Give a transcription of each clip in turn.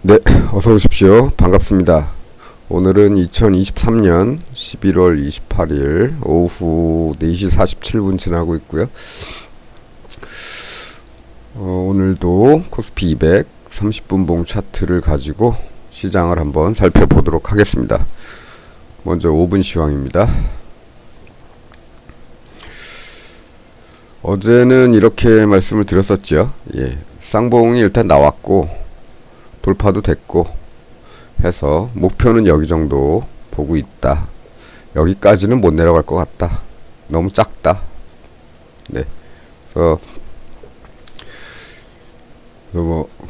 네, 어서 오십시오. 반갑습니다. 오늘은 2023년 11월 28일 오후 4시 47분 지나고 있고요. 오늘도 코스피 200 30분봉 차트를 가지고 시장을 한번 살펴보도록 하겠습니다. 먼저 5분 시황입니다. 어제는 이렇게 말씀을 드렸었죠. 쌍봉이 일단 나왔고 돌파도 됐고 해서 목표는 여기 정도 보고 있다. 여기까지는 못 내려갈 것 같다. 너무 작다. 네.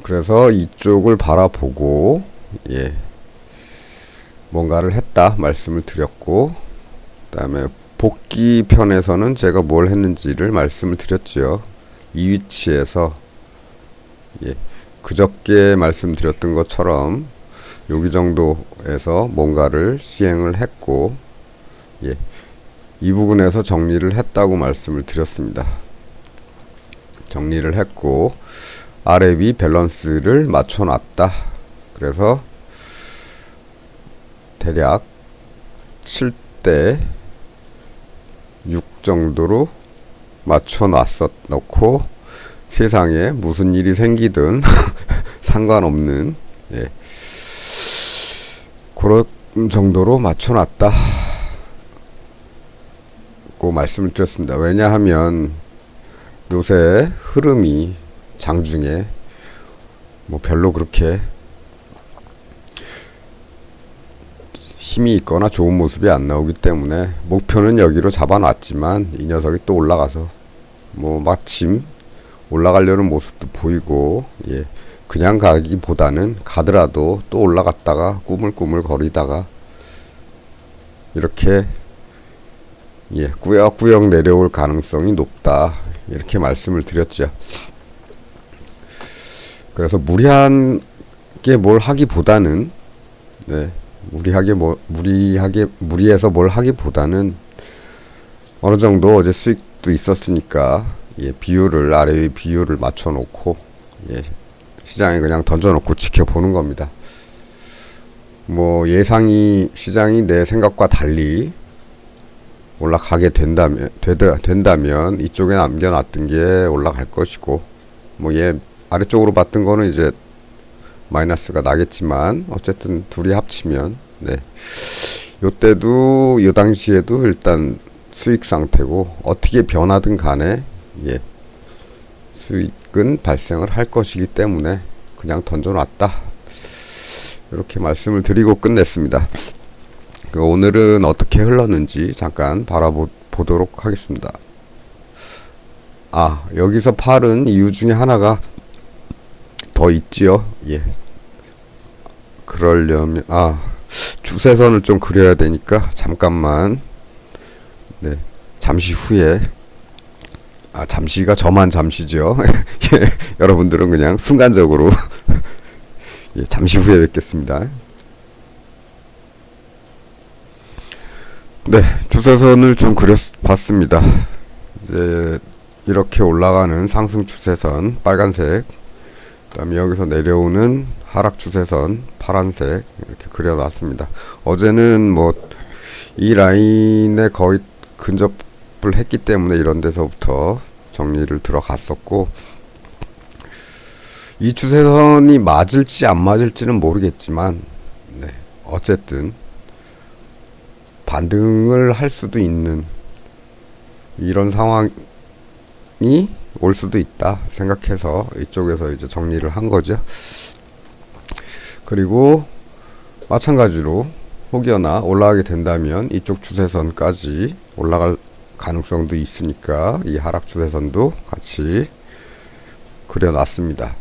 그래서 이쪽을 바라보고 뭔가를 했다 말씀을 드렸고, 그다음에 복귀 편에서는 제가 뭘 했는지를 말씀을 드렸지요. 이 위치에서 그저께 말씀드렸던 것처럼 여기 정도에서 뭔가를 시행을 했고, 이 부분에서 정리를 했다고 말씀을 드렸습니다. 정리를 했고 아래 위 밸런스를 맞춰 놨다. 그래서 대략 7대 6 정도로 맞춰 놓고 세상에 무슨 일이 생기든 상관없는 그런 정도로 맞춰 놨다 고 말씀을 드렸습니다. 왜냐하면 요새 흐름이 장중에 별로 그렇게 힘이 있거나 좋은 모습이 안 나오기 때문에 목표는 여기로 잡아놨지만 이 녀석이 또 올라가서 마침 올라가려는 모습도 보이고, 그냥 가기보다는 가더라도 또 올라갔다가 꾸물꾸물 거리다가 이렇게 꾸역꾸역 내려올 가능성이 높다, 이렇게 말씀을 드렸죠. 그래서 무리하게 뭘 하기보다는 무리해서 뭘 하기보다는 어느 정도 어제 수익도 있었으니까 비율을 아래 위 비율을 맞춰 놓고 시장에 그냥 던져 놓고 지켜보는 겁니다. 시장이 내 생각과 달리 올라가게 된다면 이쪽에 남겨놨던 게 올라갈 것이고, 아래쪽으로 봤던 거는 이제 마이너스가 나겠지만 어쨌든 둘이 합치면 요 당시에도 일단 수익 상태고, 어떻게 변하든 간에 수익은 발생을 할 것이기 때문에 그냥 던져놨다, 이렇게 말씀을 드리고 끝냈습니다. 오늘은 어떻게 흘렀는지 잠깐 바라보도록 하겠습니다. 여기서 팔은 이유 중에 하나가 더 있지요. 그러려면 주세선을 좀 그려야 되니까 잠깐만, 잠시 후에, 잠시가 저만 잠시죠. 여러분들은 그냥 순간적으로 잠시 후에 뵙겠습니다. 주세선을 좀 그려봤습니다. 이제 이렇게 올라가는 상승 추세선 빨간색, 그 다음에 여기서 내려오는 하락 추세선 파란색, 이렇게 그려놨습니다. 어제는 이 라인에 거의 근접을 했기 때문에 이런 데서부터 정리를 들어갔었고, 이 추세선이 맞을지 안 맞을지는 모르겠지만 어쨌든 반등을 할 수도 있는 이런 상황이 올 수도 있다 생각해서 이쪽에서 이제 정리를 한 거죠. 그리고 마찬가지로 혹여나 올라가게 된다면 이쪽 추세선까지 올라갈 가능성도 있으니까 이 하락 추세선도 같이 그려놨습니다.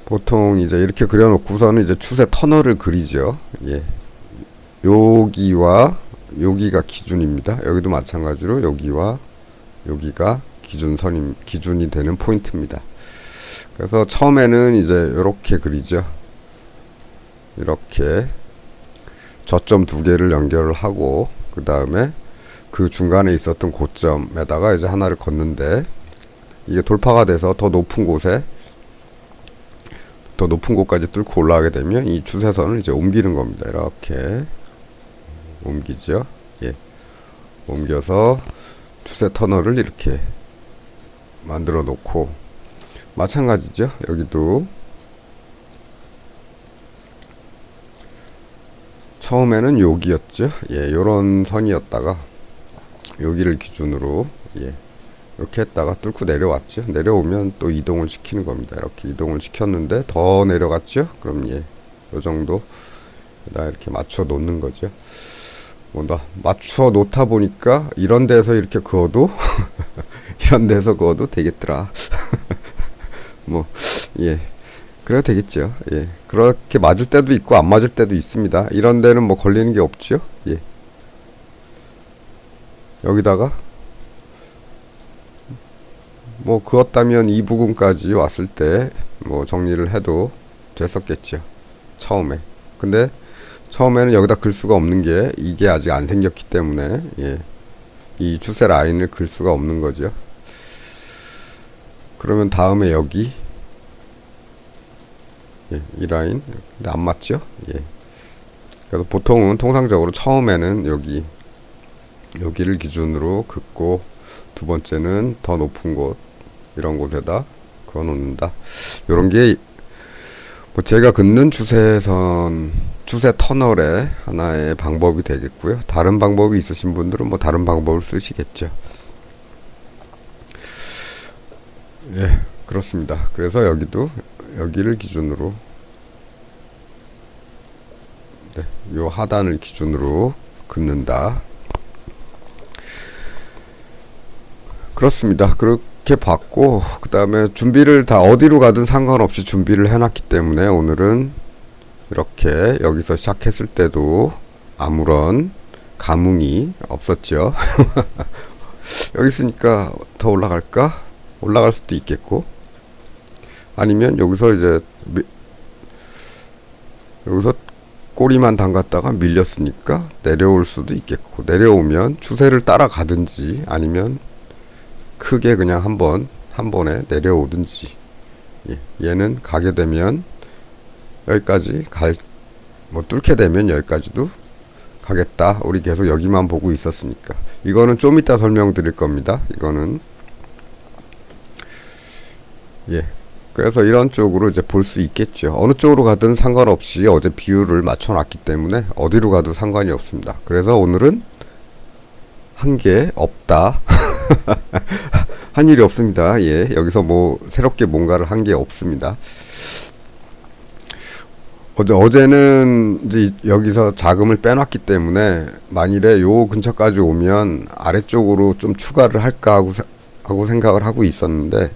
보통 이제 이렇게 그려놓고서는 이제 추세 터널을 그리죠. 여기가 기준입니다. 여기도 마찬가지로 여기와 여기가 기준이 되는 포인트입니다. 그래서 처음에는 이제 이렇게 그리죠. 이렇게 저점 두 개를 연결을 하고, 그 다음에 그 중간에 있었던 고점에다가 이제 하나를 걷는데, 이게 돌파가 돼서 더 높은 곳에 더 높은 곳까지 뚫고 올라가게 되면 이 추세선을 이제 옮기는 겁니다. 이렇게 옮기죠. 예. 옮겨서 추세 터널을 이렇게 만들어 놓고, 마찬가지죠. 여기도 처음에는 여기였죠. 예, 요런 선이었다가 여기를 기준으로 예, 이렇게 했다가 뚫고 내려왔죠. 내려오면 또 이동을 시키는 겁니다. 이렇게 이동을 시켰는데 더 내려갔죠. 그럼 예, 요 정도 다 이렇게 맞춰 놓는 거죠. 뭔가 맞춰 놓다 보니까 이런 데서 이렇게 그어도 이런 데서 그어도 되겠더라. 뭐 예, 그래도 되겠죠. 예, 그렇게 맞을 때도 있고 안 맞을 때도 있습니다. 이런 데는 뭐 걸리는 게 없죠. 예, 여기다가 뭐 그었다면 이 부분까지 왔을 때 뭐 정리를 해도 됐었겠죠. 처음에. 근데 처음에는 여기다 글 수가 없는 게, 이게 아직 안 생겼기 때문에 예, 이 추세 라인을 글 수가 없는 거죠. 그러면 다음에 여기 예, 이 라인 근데 안 맞죠? 예. 그래서 보통은 통상적으로 처음에는 여기를 기준으로 긋고, 두 번째는 더 높은 곳, 이런 곳에다 그어 놓는다. 요런 게 뭐 제가 긋는 추세선, 추세 터널의 하나의 방법이 되겠고요. 다른 방법이 있으신 분들은 뭐 다른 방법을 쓰시겠죠. 예, 그렇습니다. 그래서 여기를 기준으로 네, 요 하단을 기준으로 긋는다. 그렇습니다. 그렇게 봤고, 그 다음에 준비를 다 어디로 가든 상관없이 준비를 해놨기 때문에 오늘은 이렇게 여기서 시작했을 때도 아무런 감흥이 없었죠. 여기 있으니까 더 올라갈까? 올라갈 수도 있겠고, 아니면 여기서 이제 여기서 꼬리만 담갔다가 밀렸으니까 내려올 수도 있겠고, 내려오면 추세를 따라가든지 아니면 크게 그냥 한 번에 내려오든지. 예, 얘는 가게 되면 여기까지 뭐 뚫게 되면 여기까지도 가겠다. 우리 계속 여기만 보고 있었으니까. 이거는 좀 이따 설명드릴 겁니다. 이거는 예, 그래서 이런 쪽으로 이제 볼 수 있겠죠. 어느 쪽으로 가든 상관없이 어제 비율을 맞춰 놨기 때문에 어디로 가도 상관이 없습니다. 그래서 오늘은 한 게 없다. 한 일이 없습니다. 예, 여기서 뭐 새롭게 뭔가를 한 게 없습니다. 어제는 이제 여기서 자금을 빼놨기 때문에 만일에 요 근처까지 오면 아래쪽으로 좀 추가를 할까 하고 생각을 하고 있었는데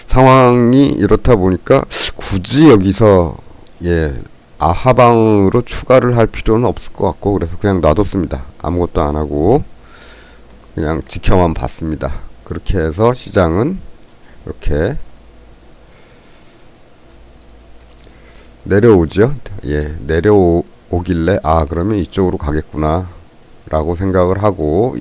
상황이 이렇다 보니까 굳이 여기서 예, 하방으로 추가를 할 필요는 없을 것 같고, 그래서 그냥 놔뒀습니다. 아무것도 안 하고 그냥 지켜만 봤습니다. 그렇게 해서 시장은 이렇게 내려오죠. 예, 내려오길래 그러면 이쪽으로 가겠구나 라고 생각을 하고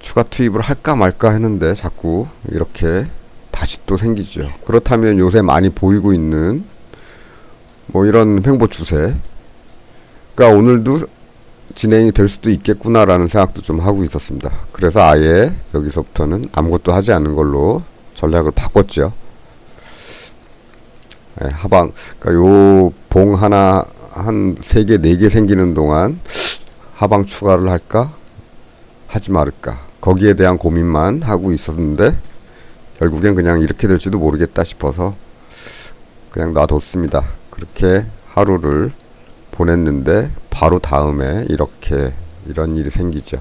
추가 투입을 할까 말까 했는데 자꾸 이렇게 다시 또 생기죠. 그렇다면 요새 많이 보이고 있는 뭐 이런 횡보 추세가 오늘도 진행이 될 수도 있겠구나라는 생각도 좀 하고 있었습니다. 그래서 아예 여기서부터는 아무것도 하지 않는 걸로 전략을 바꿨죠. 예, 하방, 그러니까 요 봉 하나 한 3개, 4개 생기는 동안 하방 추가를 할까? 하지 말을까? 거기에 대한 고민만 하고 있었는데 결국엔 그냥 이렇게 될지도 모르겠다 싶어서 그냥 놔뒀습니다. 그렇게 하루를 보냈는데 바로 다음에 이런 일이 생기죠.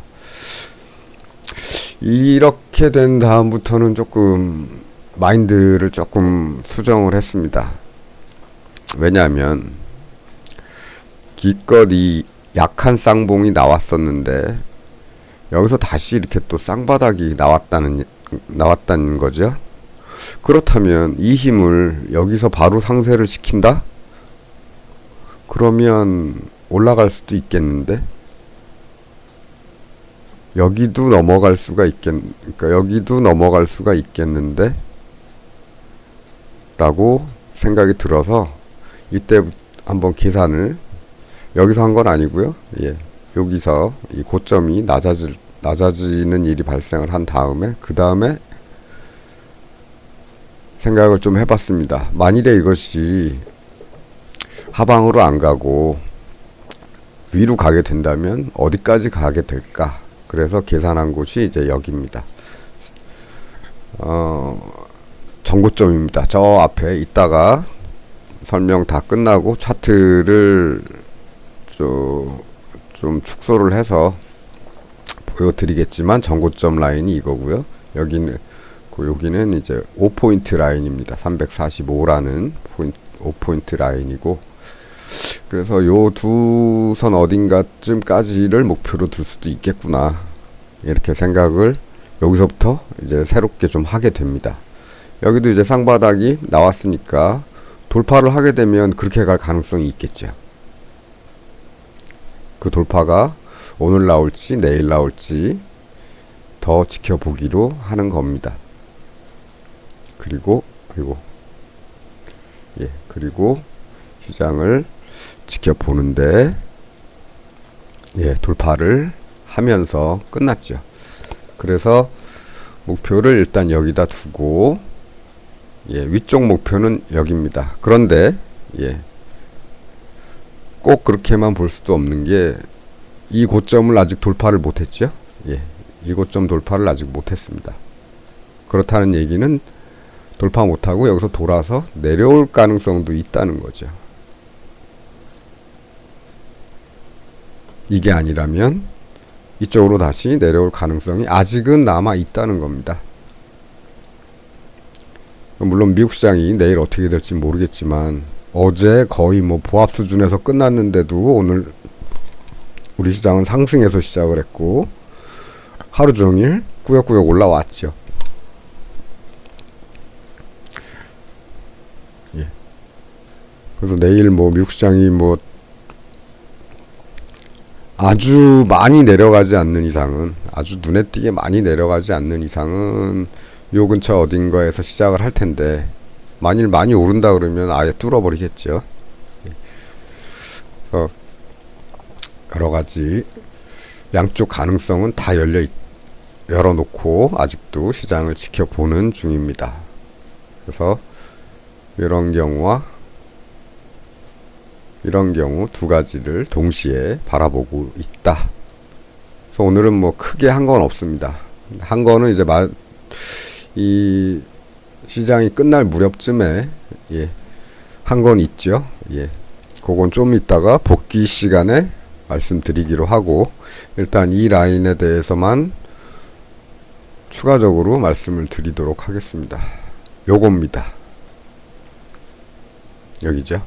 이렇게 된 다음부터는 조금 마인드를 조금 수정을 했습니다. 왜냐하면 기껏이 약한 쌍봉이 나왔었는데 여기서 다시 이렇게 또 쌍바닥이 나왔다는 거죠. 그렇다면 이 힘을 여기서 바로 상쇄를 시킨다? 그러면 올라갈 수도 있겠는데, 여기도 넘어갈 수가 있겠는데, 라고 생각이 들어서 이때 한번 계산을 여기서 한 건 아니고요. 예. 여기서 이 고점이 낮아지는 일이 발생을 한 다음에 그 다음에 생각을 좀 해봤습니다. 만일에 이것이 하방으로 안 가고 위로 가게 된다면 어디까지 가게 될까? 그래서 계산한 곳이 이제 여기입니다. 정고점입니다. 저 앞에 이따가 설명 다 끝나고 차트를 좀 축소를 해서 보여드리겠지만 정고점 라인이 이거고요. 여기는 이제 5포인트 라인입니다. 345라는 5포인트 라인이고, 그래서 요 두 선 어딘가쯤까지를 목표로 둘 수도 있겠구나, 이렇게 생각을 여기서부터 이제 새롭게 좀 하게 됩니다. 여기도 이제 쌍바닥이 나왔으니까 돌파를 하게 되면 그렇게 갈 가능성이 있겠죠. 그 돌파가 오늘 나올지 내일 나올지 더 지켜보기로 하는 겁니다. 그리고 그리고 시장을 지켜보는데 돌파를 하면서 끝났죠. 그래서 목표를 일단 여기다 두고 위쪽 목표는 여기입니다. 그런데 꼭 그렇게만 볼 수도 없는 게 이 고점을 아직 돌파를 못했죠. 이 고점 돌파를 아직 못했습니다. 그렇다는 얘기는 돌파 못하고 여기서 돌아서 내려올 가능성도 있다는 거죠. 이게 아니라면 이쪽으로 다시 내려올 가능성이 아직은 남아 있다는 겁니다. 물론 미국 시장이 내일 어떻게 될지 모르겠지만 어제 거의 뭐 보합 수준에서 끝났는데도 오늘 우리 시장은 상승해서 시작을 했고 하루 종일 꾸역꾸역 올라왔죠. 그래서 내일 뭐 미국 시장이 뭐 아주 많이 내려가지 않는 이상은, 아주 눈에 띄게 많이 내려가지 않는 이상은 요 근처 어딘가에서 시작을 할 텐데, 만일 많이 오른다 그러면 아예 뚫어버리겠죠. 그래서 여러 가지 양쪽 가능성은 다 열어놓고 아직도 시장을 지켜보는 중입니다. 그래서 이런 경우 두 가지를 동시에 바라보고 있다. 그래서 오늘은 뭐 크게 한 건 없습니다. 한 거는 이제 이 시장이 끝날 무렵쯤에 한 건 있죠. 그건 좀 이따가 복귀 시간에 말씀드리기로 하고, 일단 이 라인에 대해서만 추가적으로 말씀을 드리도록 하겠습니다. 요겁니다. 여기죠.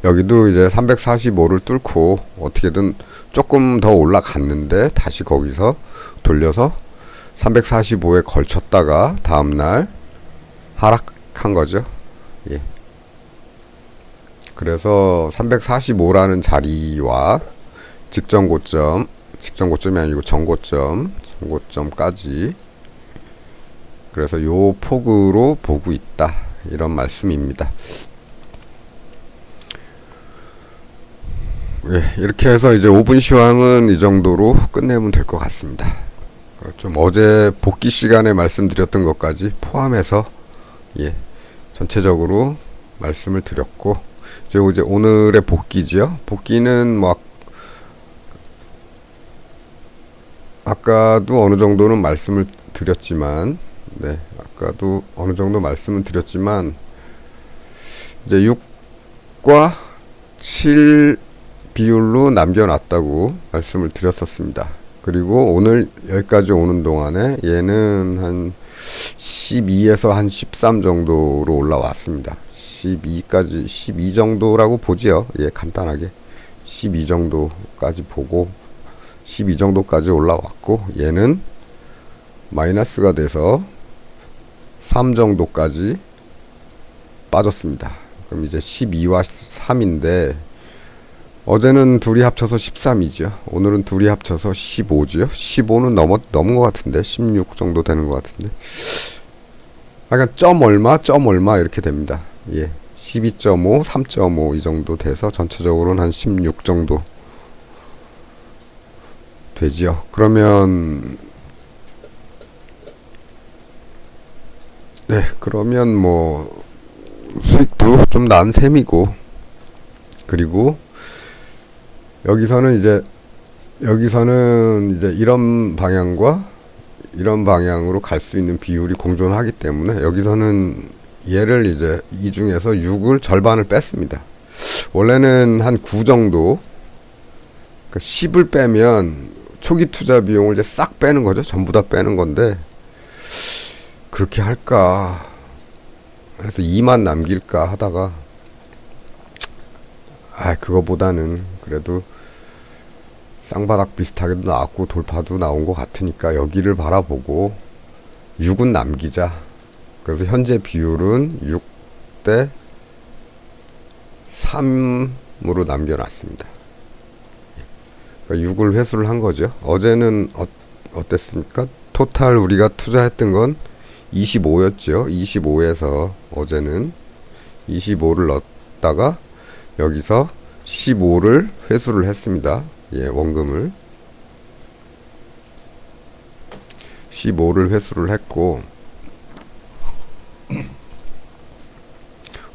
여기도 이제 345를 뚫고 어떻게든 조금 더 올라갔는데 다시 거기서 돌려서 345에 걸쳤다가 다음날 하락한 거죠. 그래서 345라는 자리와 직전고점이 아니고 정고점까지, 그래서 요 폭으로 보고 있다, 이런 말씀입니다. 이렇게 해서 이제 5분 시황은 이 정도로 끝내면 될 것 같습니다. 좀 어제 복귀 시간에 말씀드렸던 것까지 포함해서 전체적으로 말씀을 드렸고, 이제 오늘의 복귀죠. 복귀는 뭐 아까도 어느 정도는 말씀을 드렸지만, 이제 6과 7 비율로 남겨놨다고 말씀을 드렸었습니다. 그리고 오늘 여기까지 오는 동안에 얘는 한 12에서 한 13 정도로 올라왔습니다. 12 정도라고 보지요. 간단하게 12 정도까지 보고 12 정도까지 올라왔고, 얘는 마이너스가 돼서 3 정도까지 빠졌습니다. 그럼 이제 12와 3인데 어제는 둘이 합쳐서 13이죠. 오늘은 둘이 합쳐서 15죠. 15는 넘은 것 같은데, 16 정도 되는 것 같은데. 그러니까 점 얼마 이렇게 됩니다. 예. 12.5, 3.5 이 정도 돼서 전체적으로는 한 16 정도 되지요. 그러면 네, 그러면 뭐 수익도 좀 난 셈이고, 그리고 여기서는 이제 이런 방향과 이런 방향으로 갈 수 있는 비율이 공존하기 때문에 여기서는 얘를 이제 이 중에서 6을 절반을 뺐습니다. 원래는 한 9 정도, 그러니까 10을 빼면 초기 투자 비용을 이제 싹 빼는 거죠. 전부 다 빼는 건데, 그렇게 할까 해서 2만 남길까 하다가, 그거보다는 그래도 쌍바닥 비슷하게도 나왔고 돌파도 나온 것 같으니까 여기를 바라보고 6은 남기자. 그래서 현재 비율은 6대 3으로 남겨놨습니다. 그러니까 6을 회수를 한 거죠. 어제는 어땠습니까? 토탈 우리가 투자했던 건 25였죠. 25에서 어제는 25를 넣었다가 여기서 15를 회수를 했습니다. 예, 원금을 15를 회수를 했고,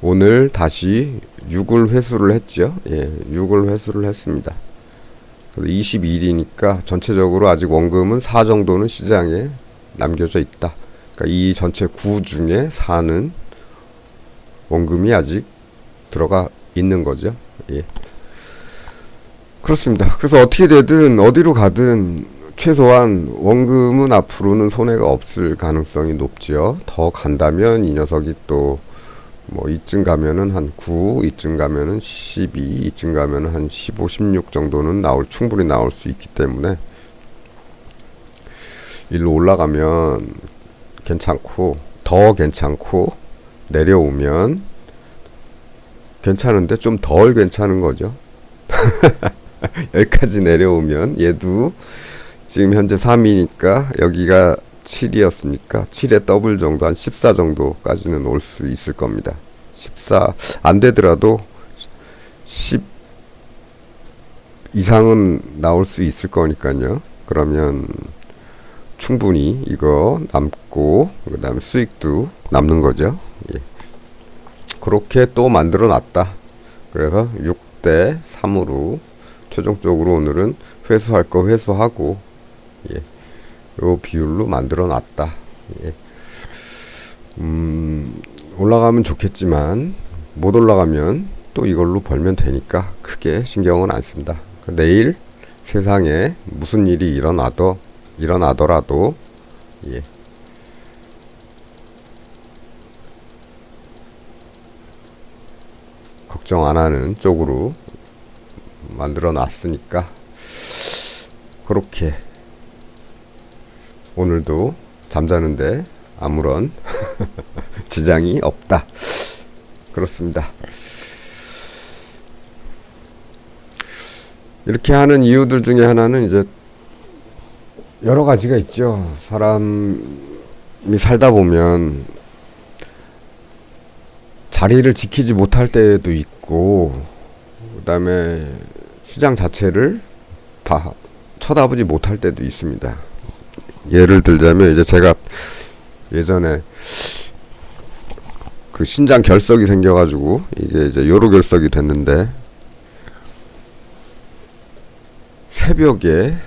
오늘 다시 6을 회수를 했죠. 예, 6을 회수를 했습니다. 22일이니까 전체적으로 아직 원금은 4 정도는 시장에 남겨져 있다. 그러니까 이 전체 9 중에 4는 원금이 아직 들어가 있는 거죠. 예. 그렇습니다. 그래서 어떻게 되든 어디로 가든 최소한 원금은 앞으로는 손해가 없을 가능성이 높지요. 더 간다면 이 녀석이 또 뭐 이쯤 가면은 한 9, 이쯤 가면은 12, 이쯤 가면은 한 15, 16 정도는 충분히 나올 수 있기 때문에 일로 올라가면 괜찮고, 더 괜찮고, 내려오면 괜찮은데 좀 덜 괜찮은 거죠. 여기까지 내려오면 얘도 지금 현재 3이니까 여기가 7이었으니까 7의 더블 정도, 한 14 정도까지는 올 수 있을 겁니다. 14 안 되더라도 10 이상은 나올 수 있을 거니까요. 그러면 충분히 이거 남고, 그 다음에 수익도 남는 거죠. 예. 그렇게 또 만들어 놨다. 그래서 6대 3으로 최종적으로 오늘은 회수할 거 회수하고, 예, 요 비율로 만들어 놨다. 예. 올라가면 좋겠지만 못 올라가면 또 이걸로 벌면 되니까 크게 신경은 안 쓴다. 내일 세상에 무슨 일이 일어나더라도 예, 걱정 안 하는 쪽으로 만들어 놨으니까 그렇게 오늘도 잠자는데 아무런 지장이 없다. 그렇습니다. 이렇게 하는 이유들 중에 하나는 이제 여러 가지가 있죠. 사람이 살다 보면 자리를 지키지 못할 때도 있고, 그 다음에 시장 자체를 쳐다보지 못할 때도 있습니다. 예를 들자면 이제 제가 예전에 그 신장 결석이 생겨가지고 이게 이제 요로결석이 됐는데 새벽에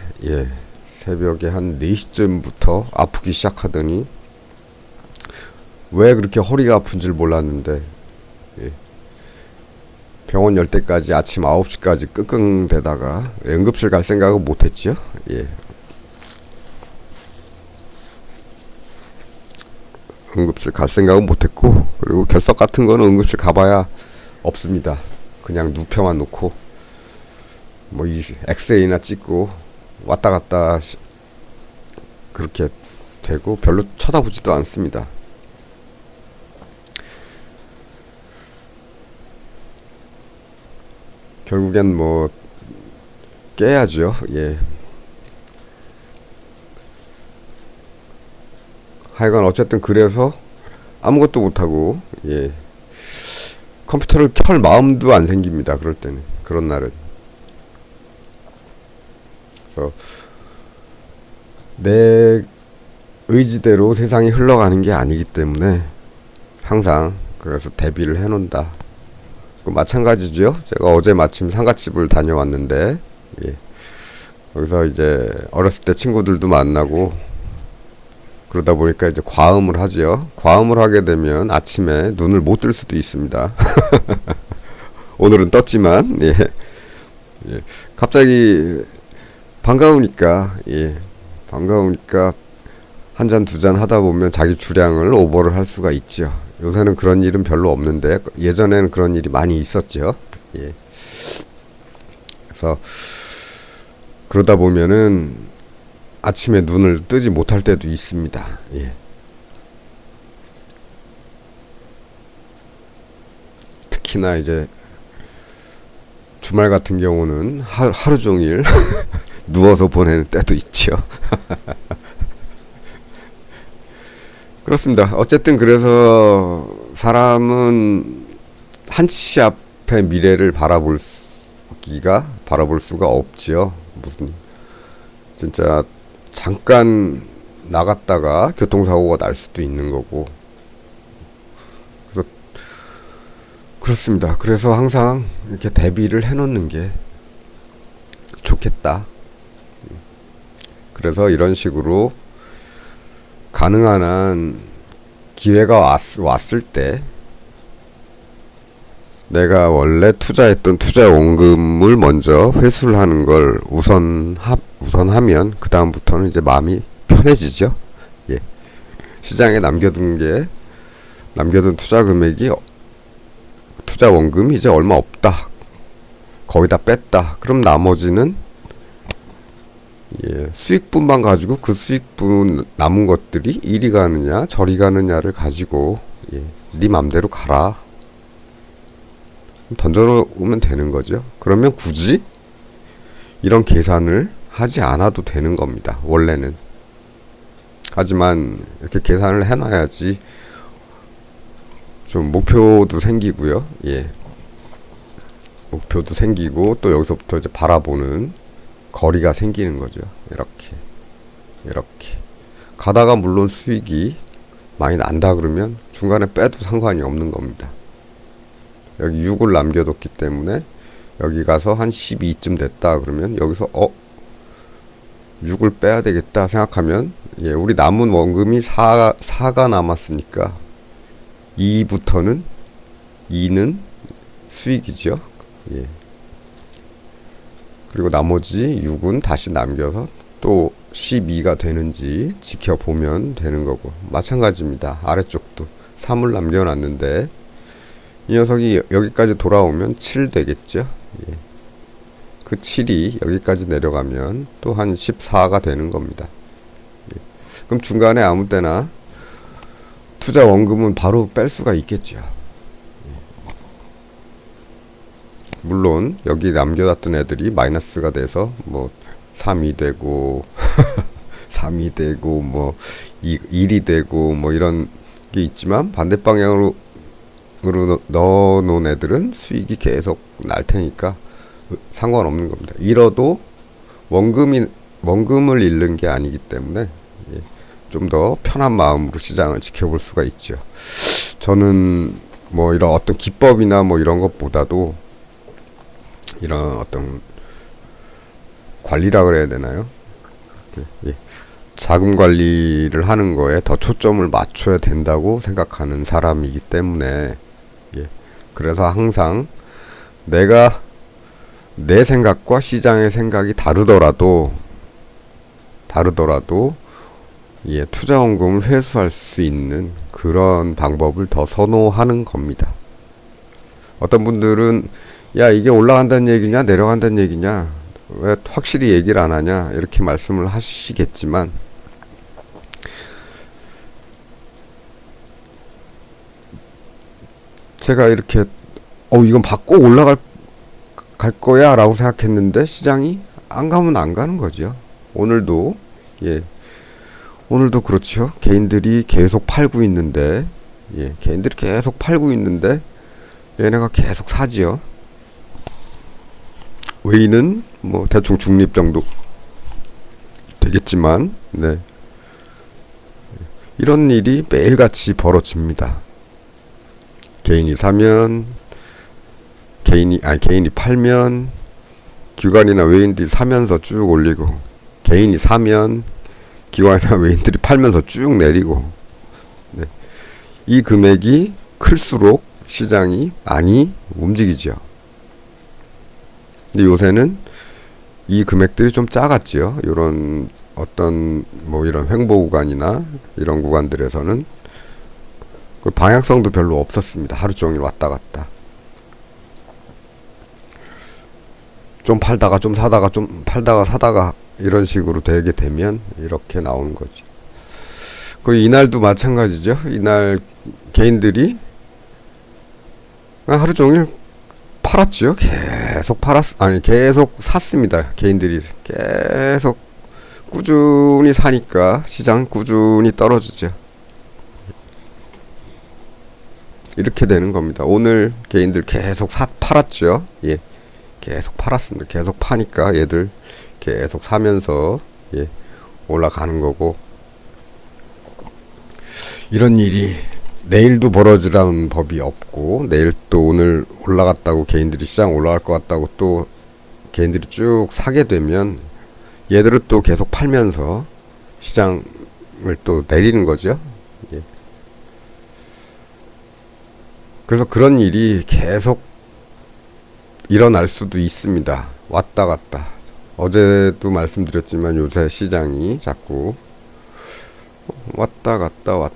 한 4시쯤부터 아프기 시작하더니 왜 그렇게 허리가 아픈지를 몰랐는데 병원 열 때까지 아침 9시까지 끙끙대다가 응급실 갈 생각은 못했죠. 응급실 갈 생각은 못했고, 그리고 결석 같은 거는 응급실 가봐야 없습니다. 그냥 누워만 놓고 뭐 이 엑스레이나 찍고 왔다 갔다 그렇게 되고 별로 쳐다보지도 않습니다. 결국엔 뭐 깨야죠. 하여간 어쨌든 그래서 아무것도 못하고, 예. 컴퓨터를 켤 마음도 안 생깁니다. 그럴 때는. 그런 날은. 그래서 내 의지대로 세상이 흘러가는 게 아니기 때문에 항상 그래서 대비를 해놓는다. 마찬가지죠. 제가 어제 마침 상가집을 다녀왔는데, 예. 거기서 이제 어렸을 때 친구들도 만나고 그러다 보니까 이제 과음을 하지요. 과음을 하게 되면 아침에 눈을 못 뜰 수도 있습니다. 오늘은 떴지만, 예. 예. 갑자기 반가우니까, 예. 반가우니까 한 잔 두 잔 하다 보면 자기 주량을 오버를 할 수가 있죠. 요새는 그런 일은 별로 없는데 예전에는 그런 일이 많이 있었죠. 예. 그래서 그러다 보면은 아침에 눈을 뜨지 못할 때도 있습니다. 예. 특히나 이제 주말 같은 경우는 하루 종일 누워서 보내는 때도 있죠. 그렇습니다. 어쨌든 그래서 사람은 한치 앞의 미래를 바라볼 수가 없지요. 무슨 진짜 잠깐 나갔다가 교통사고가 날 수도 있는 거고. 그래서 그렇습니다. 그래서 항상 이렇게 대비를 해놓는 게 좋겠다. 그래서 이런 식으로 가능한 한 기회가 왔을 때 내가 원래 투자했던 투자 원금을 먼저 회수를 하는 걸 우선하면 그 다음부터는 이제 마음이 편해지죠. 예. 시장에 남겨둔 투자 금액이 투자 원금이 이제 얼마 없다. 거의 다 뺐다. 그럼 나머지는 예, 수익분만 가지고 그 수익분 남은 것들이 이리 가느냐 저리 가느냐를 가지고 예, 네 맘대로 가라. 던져놓으면 되는 거죠. 그러면 굳이 이런 계산을 하지 않아도 되는 겁니다. 원래는. 하지만 이렇게 계산을 해놔야지 좀 목표도 생기고요. 예. 목표도 생기고 또 여기서부터 이제 바라보는 거리가 생기는 거죠. 이렇게 가다가 물론 수익이 많이 난다 그러면 중간에 빼도 상관이 없는 겁니다. 여기 6을 남겨뒀기 때문에 여기 가서 한 12쯤 됐다 그러면 여기서 6을 빼야 되겠다 생각하면 예, 우리 남은 원금이 4가 남았으니까 2는 수익이죠. 예. 그리고 나머지 6은 다시 남겨서 또 12가 되는지 지켜보면 되는 거고 마찬가지입니다. 아래쪽도 3을 남겨놨는데 이 녀석이 여기까지 돌아오면 7 되겠죠. 예. 그 7이 여기까지 내려가면 또 한 14가 되는 겁니다. 예. 그럼 중간에 아무 때나 투자 원금은 바로 뺄 수가 있겠죠. 물론 여기 남겨놨던 애들이 마이너스가 돼서 뭐 3이 되고 3이 되고 뭐 1이 되고 뭐 이런 게 있지만 반대 방향으로 넣어놓은 애들은 수익이 계속 날 테니까 상관없는 겁니다. 잃어도 원금을 잃는 게 아니기 때문에 예, 좀 더 편한 마음으로 시장을 지켜볼 수가 있죠. 저는 뭐 이런 어떤 기법이나 뭐 이런 것보다도 이런 어떤 관리라 그래야 되나요? 예. 자금 관리를 하는 거에 더 초점을 맞춰야 된다고 생각하는 사람이기 때문에 예. 그래서 항상 내가 내 생각과 시장의 생각이 다르더라도 예, 투자 원금을 회수할 수 있는 그런 방법을 더 선호하는 겁니다. 어떤 분들은 야 이게 올라간다는 얘기냐 내려간다는 얘기냐 왜 확실히 얘기를 안 하냐 이렇게 말씀을 하시겠지만 제가 이렇게 이건 받고 올라갈 거야 라고 생각했는데 시장이 안 가면 안 가는 거죠. 오늘도 그렇죠. 개인들이 계속 팔고 있는데 예, 개인들이 계속 팔고 있는데 얘네가 계속 사지요. 외인은 뭐 대충 중립 정도 되겠지만, 네, 이런 일이 매일같이 벌어집니다. 개인이 사면 개인이 팔면 기관이나 외인들이 사면서 쭉 올리고, 개인이 사면 기관이나 외인들이 팔면서 쭉 내리고, 네, 이 금액이 클수록 시장이 많이 움직이죠. 근데 요새는 이 금액들이 좀 작았지요. 이런 어떤 뭐 이런 횡보 구간이나 이런 구간들에서는 그 방향성도 별로 없었습니다. 하루 종일 왔다 갔다. 좀 팔다가 좀 사다가 좀 팔다가 사다가 이런 식으로 되게 되면 이렇게 나오는 거죠. 그 이날도 마찬가지죠. 이날 개인들이 하루 종일 팔았죠. 계속 샀습니다. 개인들이 계속 꾸준히 사니까 시장 꾸준히 떨어지죠. 이렇게 되는 겁니다. 오늘 개인들 계속 팔았죠. 예, 계속 팔았습니다. 계속 파니까 얘들 계속 사면서, 예, 올라가는 거고, 이런 일이 내일도 벌어지라는 법이 없고, 내일 또 오늘 올라갔다고 개인들이 시장 올라갈 것 같다고 또 개인들이 쭉 사게 되면 얘들은 또 계속 팔면서 시장을 또 내리는 거죠. 예. 그래서 그런 일이 계속 일어날 수도 있습니다. 왔다 갔다. 어제도 말씀드렸지만 요새 시장이 자꾸 왔다 갔다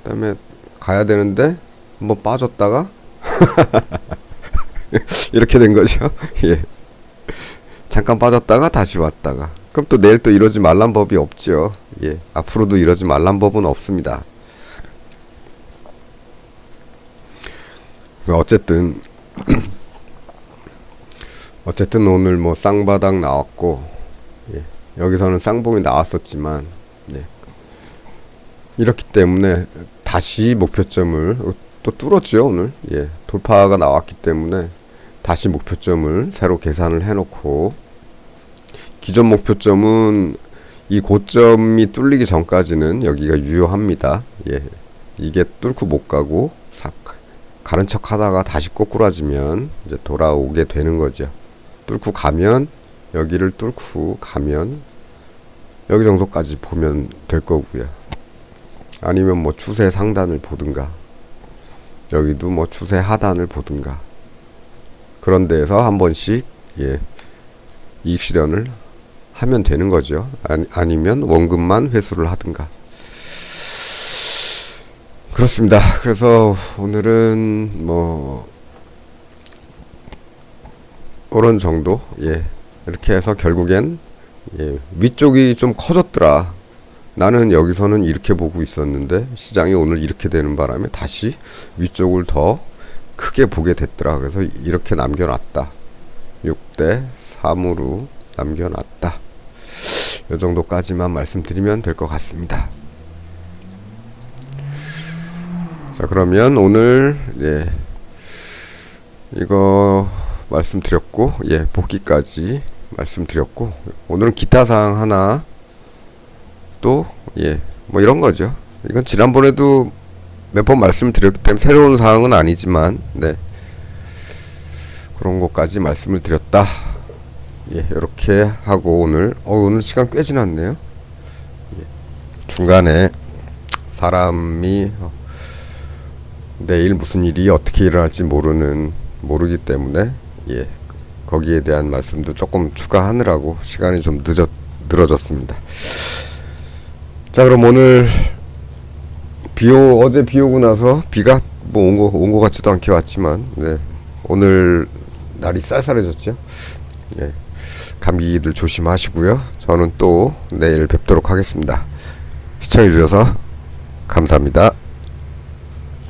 그다음에 가야 되는데 한번 빠졌다가 이렇게 된 거죠. 예. 잠깐 빠졌다가 다시 왔다가. 그럼 또 내일 또 이러지 말란 법이 없죠. 예. 앞으로도 이러지 말란 법은 없습니다. 어쨌든 오늘 뭐 쌍바닥 나왔고, 예, 여기서는 쌍봉이 나왔었지만, 예, 이렇기 때문에 다시 목표점을 또 뚫었죠. 오늘, 예, 돌파가 나왔기 때문에 다시 목표점을 새로 계산을 해놓고, 기존 목표점은 이 고점이 뚫리기 전까지는 여기가 유효합니다. 예, 이게 뚫고 못 가고 가는 척 하다가 다시 꼬꾸라지면 이제 돌아오게 되는 거죠. 뚫고 가면, 여기를 뚫고 가면 여기 정도까지 보면 될 거고요. 아니면 뭐 추세 상단을 보든가, 여기도 뭐 추세 하단을 보든가, 그런 데에서 한 번씩, 예, 이익 실현을 하면 되는 거죠. 아니면 원금만 회수를 하든가. 그렇습니다. 그래서 오늘은 뭐 이런 정도, 예, 이렇게 해서 결국엔, 예, 위쪽이 좀 커졌더라. 나는 여기서는 이렇게 보고 있었는데 시장이 오늘 이렇게 되는 바람에 다시 위쪽을 더 크게 보게 됐더라. 그래서 이렇게 남겨놨다. 6대 3으로 남겨놨다. 이 정도까지만 말씀드리면 될 것 같습니다. 자, 그러면 오늘, 예, 이거 말씀드렸고, 예, 복귀까지 말씀드렸고, 오늘은 기타 사항 하나 또, 예, 뭐 이런 거죠. 이건 지난번에도 몇 번 말씀드렸기 때문에 새로운 사항은 아니지만, 네, 그런 것까지 말씀을 드렸다. 예, 이렇게 하고 오늘 시간 꽤 지났네요. 예, 중간에 사람이 내일 무슨 일이 어떻게 일어날지 모르기 때문에, 예, 거기에 대한 말씀도 조금 추가하느라고 시간이 좀 늘어졌습니다. 자, 그럼 오늘 어제 비 오고 나서 비가 뭐 온 거 같지도 않게 왔지만, 네, 오늘 날이 쌀쌀해졌죠. 예, 감기들 조심하시고요. 저는 또 내일 뵙도록 하겠습니다. 시청해 주셔서 감사합니다.